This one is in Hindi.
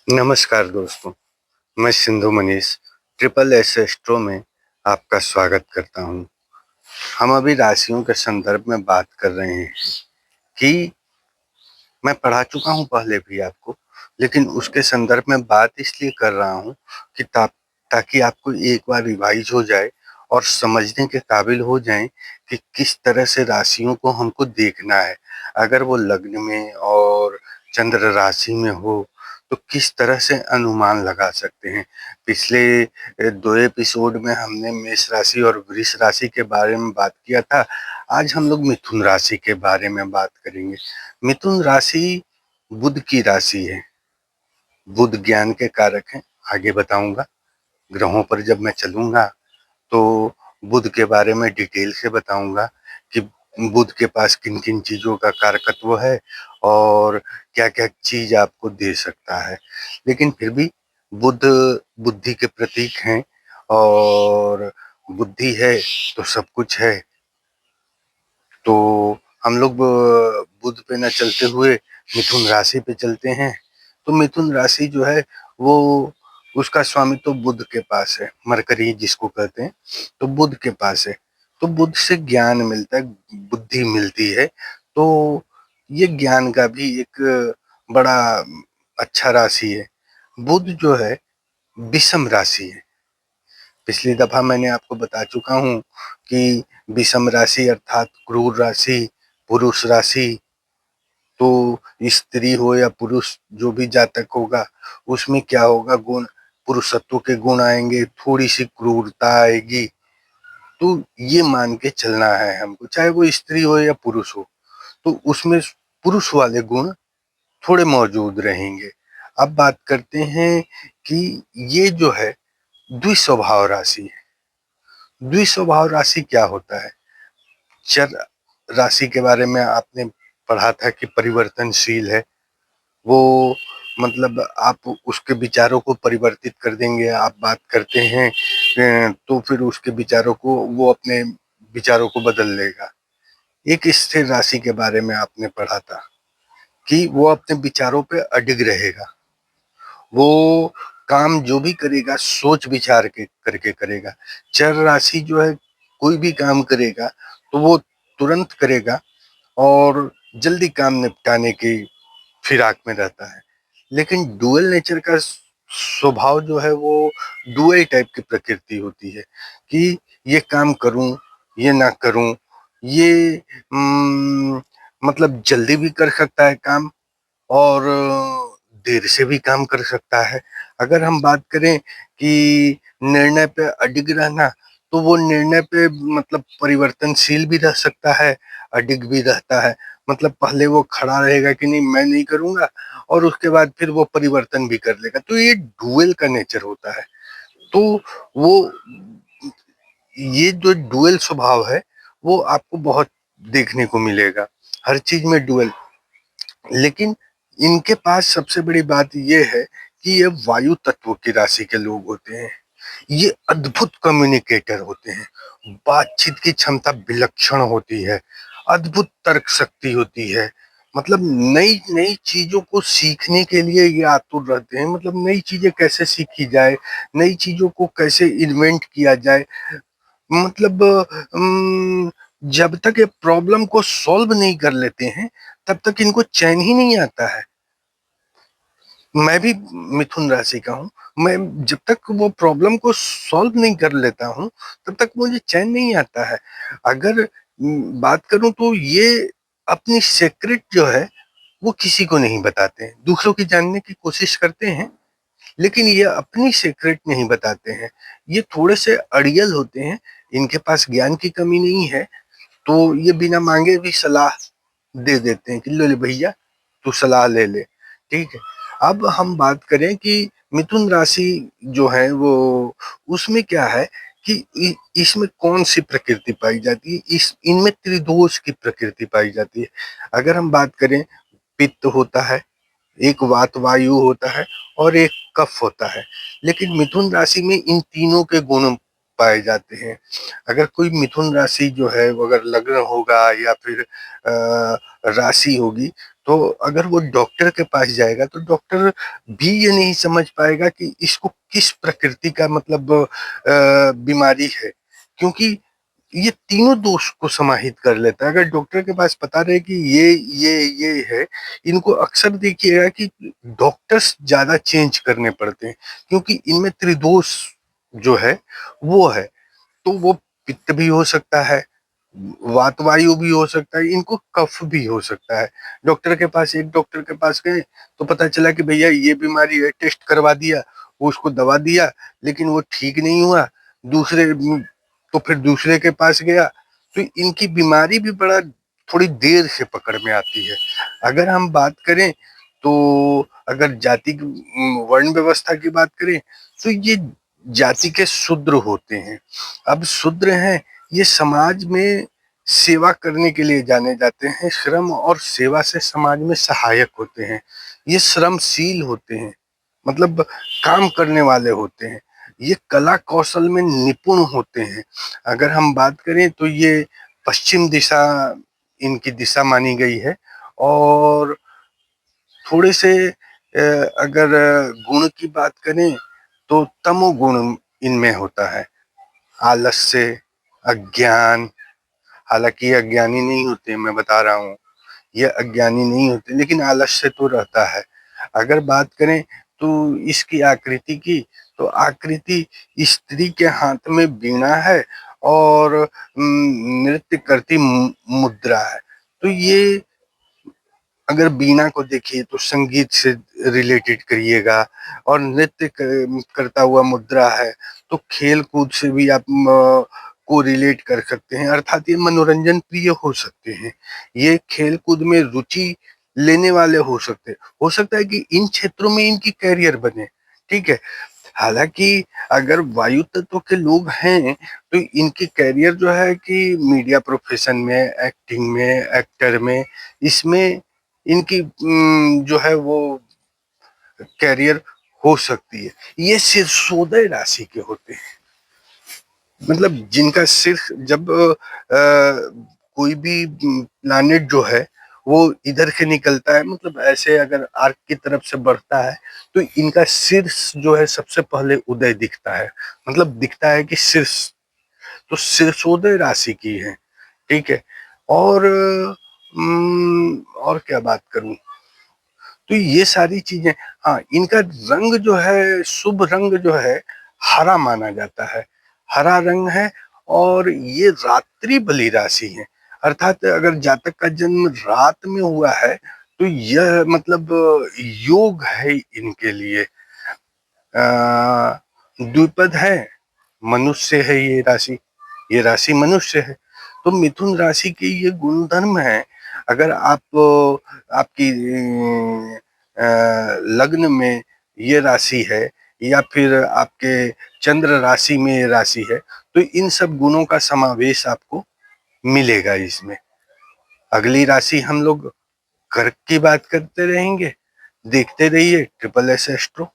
नमस्कार दोस्तों, मैं Sindhu Manish triple S astro में आपका स्वागत करता हूँ। हम अभी राशियों के संदर्भ में बात कर रहे हैं कि मैं पढ़ा चुका हूँ पहले भी आपको, लेकिन उसके संदर्भ में बात इसलिए कर रहा हूँ कि ताकि आपको एक बार रिवाइज हो जाए और समझने के काबिल हो जाएं कि किस तरह से राशियों को हमको देखना है। अगर वो लग्न में और चंद्र राशि में हो तो किस तरह से अनुमान लगा सकते हैं। पिछले 2 एपिसोड में हमने मेष राशि और वृष राशि के बारे में बात किया था। आज हम लोग मिथुन राशि के बारे में बात करेंगे। मिथुन राशि बुध की राशि है। बुध ज्ञान के कारक हैं, आगे बताऊंगा। ग्रहों पर जब मैं चलूंगा तो बुध के बारे में डिटेल से बताऊंगा कि बुध के पास किन किन चीजों का कारकत्व है और क्या क्या चीज आपको दे सकता है। लेकिन फिर भी बुध बुद्धि के प्रतीक हैं और बुद्धि है तो सब कुछ है। तो हम लोग बुध पे न चलते हुए मिथुन राशि पे चलते हैं। तो मिथुन राशि जो है वो उसका स्वामी तो बुध के पास है, मरकरी जिसको कहते हैं, तो बुध के पास है। तो बुध से ज्ञान मिलता है, बुद्धि मिलती है। तो ये ज्ञान का भी एक बड़ा अच्छा राशि है। बुध जो है विषम राशि है। पिछली दफा मैंने आपको बता चुका हूँ कि विषम राशि अर्थात क्रूर राशि, पुरुष राशि, तो स्त्री हो या पुरुष जो भी जातक होगा उसमें क्या होगा, गुण पुरुषत्व के गुण आएंगे, थोड़ी सी क्रूरता आएगी। तो ये मान के चलना है हमको, चाहे वो स्त्री हो या पुरुष हो, तो उसमें पुरुष वाले गुण थोड़े मौजूद रहेंगे। अब बात करते हैं कि ये जो है द्विस्वभाव राशि है। द्विस्वभाव राशि क्या होता है? चर राशि के बारे में आपने पढ़ा था कि परिवर्तनशील है। वो मतलब आप उसके विचारों को परिवर्तित कर देंगे। आप बात करते हैं तो फिर उसके विचारों को वो अपने विचारों को बदल लेगा। एक स्थिर राशि के बारे में आपने पढ़ा था कि वो अपने विचारों पे अडिग रहेगा। वो काम जो भी करेगा सोच विचार के करके करेगा। चर राशि जो है कोई भी काम करेगा तो वो तुरंत करेगा और जल्दी काम निपटाने की फिराक में रहता है। लेकिन डुअल नेचर का स्वभाव जो है वो डुअल टाइप की प्रकृति होती है कि ये काम करूं ये ना करूं। ये मतलब जल्दी भी कर सकता है काम और देर से भी काम कर सकता है। अगर हम बात करें कि निर्णय पे अडिग रहना, तो वो निर्णय पे मतलब परिवर्तनशील भी रह सकता है, अडिग भी रहता है। मतलब पहले वो खड़ा रहेगा कि नहीं मैं नहीं करूंगा, और उसके बाद फिर वो परिवर्तन भी कर लेगा। तो ये डुअल का नेचर होता है। तो वो ये जो डुअल स्वभाव है वो आपको बहुत देखने को मिलेगा, हर चीज में डुअल। लेकिन इनके पास सबसे बड़ी बात ये है कि ये वायु तत्व की राशि के लोग होते हैं। ये अद्भुत कम्युनिकेटर होते हैं। बातचीत की क्षमता विलक्षण होती है। अद्भुत तर्क शक्ति होती है। मतलब नई नई चीजों को सीखने के लिए ये आतुर रहते हैं। मतलब नई चीजें कैसे सीखी जाए, नई चीजों को कैसे इन्वेंट किया जाए। मतलब जब तक ये प्रॉब्लम को सॉल्व नहीं कर लेते हैं तब तक इनको चैन ही नहीं आता है। मैं भी मिथुन राशि का हूँ। मैं जब तक वो प्रॉब्लम को सॉल्व नहीं कर लेता हूँ तब तक मुझे चैन नहीं आता है। अगर बात करूं तो ये अपनी सीक्रेट जो है वो किसी को नहीं बताते हैं। दूसरों की जानने की कोशिश करते हैं लेकिन ये अपनी सीक्रेट नहीं बताते हैं। ये थोड़े से अड़ियल होते हैं। इनके पास ज्ञान की कमी नहीं है, तो ये बिना मांगे भी सलाह दे देते हैं कि लो ले भैया तू सलाह ले ले। ठीक है। अब हम बात करें कि मिथुन राशि जो है वो उसमें क्या है कि इसमें कौन सी प्रकृति पाई जाती है। इस इनमें त्रिदोष की प्रकृति पाई जाती है। अगर हम बात करें, पित्त होता है, एक वात वायु होता है और एक कफ होता है। लेकिन मिथुन राशि में इन तीनों के गुण पाए जाते हैं। अगर कोई मिथुन राशि जो है वो अगर लग्न होगा या फिर राशि होगी, तो अगर वो डॉक्टर के पास जाएगा तो डॉक्टर भी ये नहीं समझ पाएगा कि इसको किस प्रकृति का मतलब बीमारी है, क्योंकि ये तीनों दोष को समाहित कर लेता है। अगर डॉक्टर के पास पता रहे कि ये है, इनको अक्सर देखिएगा कि डॉक्टर्स ज्यादा चेंज करने पड़ते हैं, क्योंकि इनमें त्रिदोष जो है वो है। तो वो पित्त भी हो सकता है, वात वायु भी हो सकता है, इनको कफ भी हो सकता है। एक डॉक्टर के पास गए तो पता चला कि भैया ये बीमारी है, टेस्ट करवा दिया, वो उसको दवा दिया, लेकिन वो ठीक नहीं हुआ। दूसरे तो फिर दूसरे के पास गया, तो इनकी बीमारी भी बड़ा थोड़ी देर से पकड़ में आती है। अगर हम बात करें तो अगर जाति वर्ण व्यवस्था की बात करें तो ये जाति के शूद्र होते हैं। अब शूद्र हैं, ये समाज में सेवा करने के लिए जाने जाते हैं, श्रम और सेवा से समाज में सहायक होते हैं। ये श्रमशील होते हैं, मतलब काम करने वाले होते हैं। ये कला कौशल में निपुण होते हैं। अगर हम बात करें तो ये पश्चिम दिशा इनकी दिशा मानी गई है। और थोड़े से अगर गुण की बात करें तो तमोगुण इनमें होता है, आलस्य, अज्ञान। हालांकि ये अज्ञानी नहीं होते, मैं बता रहा हूँ, ये अज्ञानी नहीं होते, लेकिन आलस्य तो रहता है। अगर बात करें तो इसकी आकृति की, तो आकृति स्त्री के हाथ में वीणा है और नृत्य करती मुद्रा है। तो ये अगर बीना को देखिए तो संगीत से रिलेटेड करिएगा, और नृत्य करता हुआ मुद्रा है तो खेल कूद से भी आप को रिलेट कर सकते हैं, अर्थात ये मनोरंजन प्रिय हो सकते हैं, ये खेल कूद में रुचि लेने वाले हो सकता है कि इन क्षेत्रों में इनकी कैरियर बने। ठीक है। हालांकि अगर वायु तत्व के लोग हैं तो इनकी कैरियर जो है कि मीडिया प्रोफेशन में, एक्टिंग में, एक्टर में, इसमें इनकी जो है वो कैरियर हो सकती है। ये शीर्षोदय राशि के होते हैं, मतलब जिनका शीर्ष जब कोई भी प्लानिट जो है वो इधर से निकलता है, मतलब ऐसे अगर आर्क की तरफ से बढ़ता है तो इनका शीर्ष जो है सबसे पहले उदय दिखता है, मतलब दिखता है कि शीर्ष, तो शीर्षोदय राशि की है। ठीक है। और और क्या बात करूं, तो ये सारी चीजें। हाँ, इनका रंग जो है, शुभ रंग जो है हरा माना जाता है, हरा रंग है। और ये रात्रि बली राशि है, अर्थात अगर जातक का जन्म रात में हुआ है तो यह मतलब योग है इनके लिए। द्विपद है, मनुष्य है ये राशि मनुष्य है। तो मिथुन राशि के ये गुणधर्म है। अगर आप आपकी लग्न में ये राशि है या फिर आपके चंद्र राशि में ये राशि है, तो इन सब गुणों का समावेश आपको मिलेगा इसमें। अगली राशि हम लोग कर्क की बात करते रहेंगे। देखते रहिए ट्रिपल एस एस्ट्रो।